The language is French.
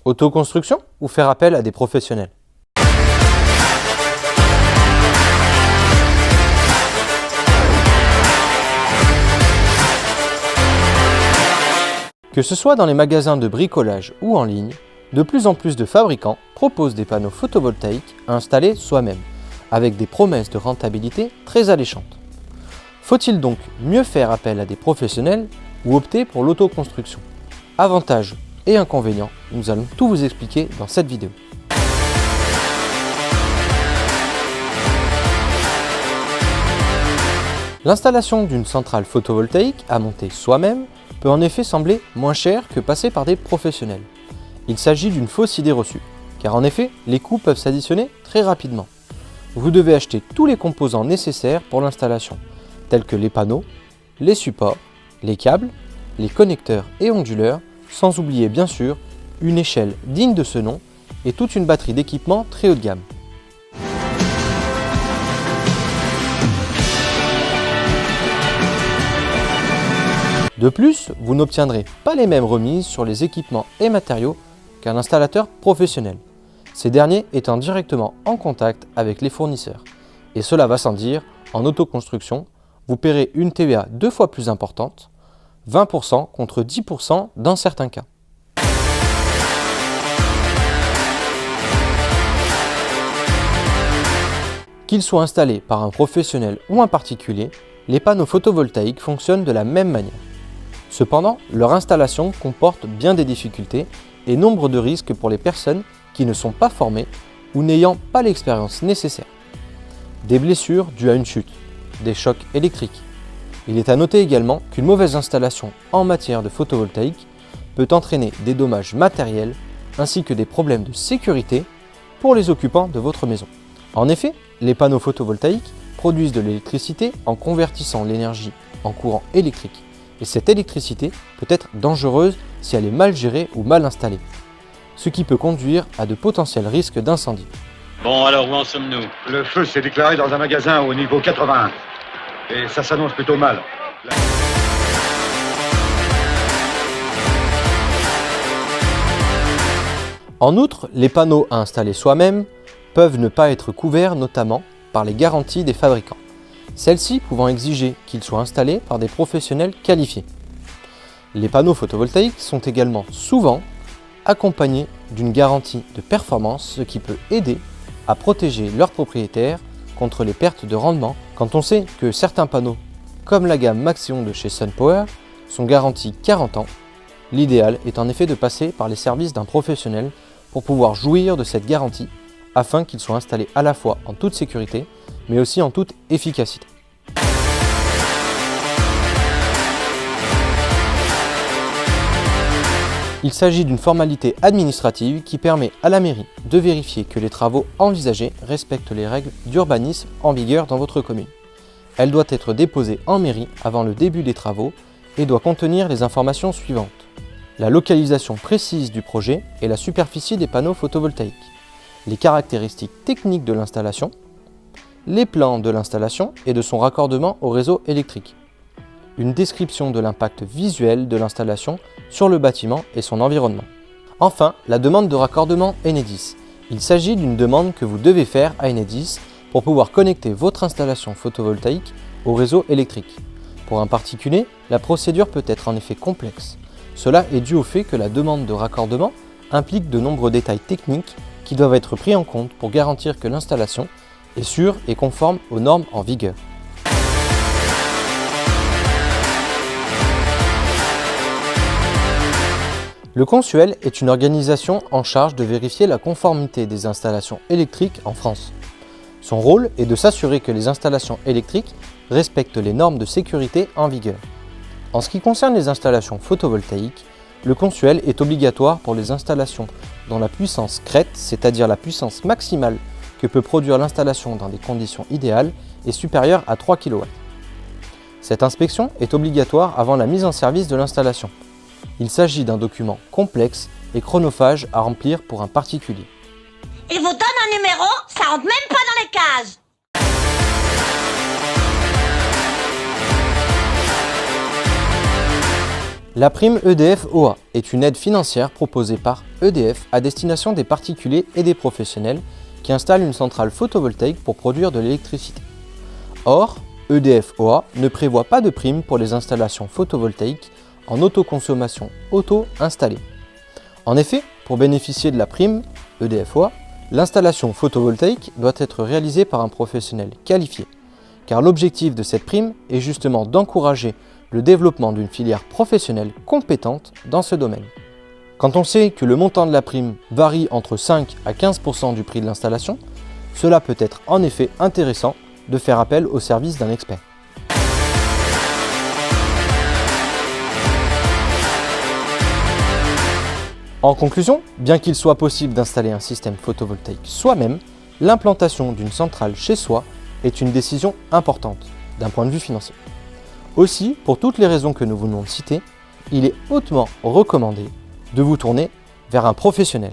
Autoconstruction ou faire appel à des professionnels? Que ce soit dans les magasins de bricolage ou en ligne, de plus en plus de fabricants proposent des panneaux photovoltaïques à installer soi-même, avec des promesses de rentabilité très alléchantes. Faut-il donc mieux faire appel à des professionnels ou opter pour l'autoconstruction? Avantages et inconvénients, nous allons tout vous expliquer dans cette vidéo. L'installation d'une centrale photovoltaïque à monter soi-même peut en effet sembler moins cher que passer par des professionnels. Il s'agit d'une fausse idée reçue, car en effet, les coûts peuvent s'additionner très rapidement. Vous devez acheter tous les composants nécessaires pour l'installation, tels que les panneaux, les supports, les câbles, les connecteurs et onduleurs, sans oublier bien sûr une échelle digne de ce nom et toute une batterie d'équipements très haut de gamme. De plus, vous n'obtiendrez pas les mêmes remises sur les équipements et matériaux qu'un installateur professionnel, ces derniers étant directement en contact avec les fournisseurs. Et cela va sans dire, en autoconstruction, vous paierez une TVA 2 fois plus importante, 20% contre 10% dans certains cas. Qu'ils soient installés par un professionnel ou un particulier, les panneaux photovoltaïques fonctionnent de la même manière. Cependant, leur installation comporte bien des difficultés et nombre de risques pour les personnes qui ne sont pas formées ou n'ayant pas l'expérience nécessaire. Des blessures dues à une chute, des chocs électriques. Il est à noter également qu'une mauvaise installation en matière de photovoltaïque peut entraîner des dommages matériels ainsi que des problèmes de sécurité pour les occupants de votre maison. En effet, les panneaux photovoltaïques produisent de l'électricité en convertissant l'énergie en courant électrique. Et cette électricité peut être dangereuse si elle est mal gérée ou mal installée, ce qui peut conduire à de potentiels risques d'incendie. Bon, alors où en sommes-nous? Le feu s'est déclaré dans un magasin au niveau 81. Et ça s'annonce plutôt mal. En outre, les panneaux à installer soi-même peuvent ne pas être couverts notamment par les garanties des fabricants, celles-ci pouvant exiger qu'ils soient installés par des professionnels qualifiés. Les panneaux photovoltaïques sont également souvent accompagnés d'une garantie de performance, ce qui peut aider à protéger leurs propriétaires contre les pertes de rendement quand on sait que certains panneaux, comme la gamme Maxion de chez SunPower, sont garantis 40 ans. L'idéal est en effet de passer par les services d'un professionnel pour pouvoir jouir de cette garantie afin qu'ils soient installés à la fois en toute sécurité mais aussi en toute efficacité. Il s'agit d'une formalité administrative qui permet à la mairie de vérifier que les travaux envisagés respectent les règles d'urbanisme en vigueur dans votre commune. Elle doit être déposée en mairie avant le début des travaux et doit contenir les informations suivantes: la localisation précise du projet et la superficie des panneaux photovoltaïques, les caractéristiques techniques de l'installation, les plans de l'installation et de son raccordement au réseau électrique, une description de l'impact visuel de l'installation sur le bâtiment et son environnement. Enfin, la demande de raccordement Enedis. Il s'agit d'une demande que vous devez faire à Enedis pour pouvoir connecter votre installation photovoltaïque au réseau électrique. Pour un particulier, la procédure peut être en effet complexe. Cela est dû au fait que la demande de raccordement implique de nombreux détails techniques qui doivent être pris en compte pour garantir que l'installation est sûre et conforme aux normes en vigueur. Le Consuel est une organisation en charge de vérifier la conformité des installations électriques en France. Son rôle est de s'assurer que les installations électriques respectent les normes de sécurité en vigueur. En ce qui concerne les installations photovoltaïques, le Consuel est obligatoire pour les installations dont la puissance crête, c'est-à-dire la puissance maximale que peut produire l'installation dans des conditions idéales, est supérieure à 3 kW. Cette inspection est obligatoire avant la mise en service de l'installation. Il s'agit d'un document complexe et chronophage à remplir pour un particulier. Il vous donne un numéro, ça rentre même pas dans les cases. La prime EDF OA est une aide financière proposée par EDF à destination des particuliers et des professionnels qui installent une centrale photovoltaïque pour produire de l'électricité. Or, EDF OA ne prévoit pas de prime pour les installations photovoltaïques en autoconsommation auto-installée. En effet, pour bénéficier de la prime EDF OA, l'installation photovoltaïque doit être réalisée par un professionnel qualifié, car l'objectif de cette prime est justement d'encourager le développement d'une filière professionnelle compétente dans ce domaine. Quand on sait que le montant de la prime varie entre 5 à 15% du prix de l'installation, cela peut être en effet intéressant de faire appel au service d'un expert. En conclusion, bien qu'il soit possible d'installer un système photovoltaïque soi-même, l'implantation d'une centrale chez soi est une décision importante d'un point de vue financier. Aussi, pour toutes les raisons que nous venons de citer, il est hautement recommandé de vous tourner vers un professionnel.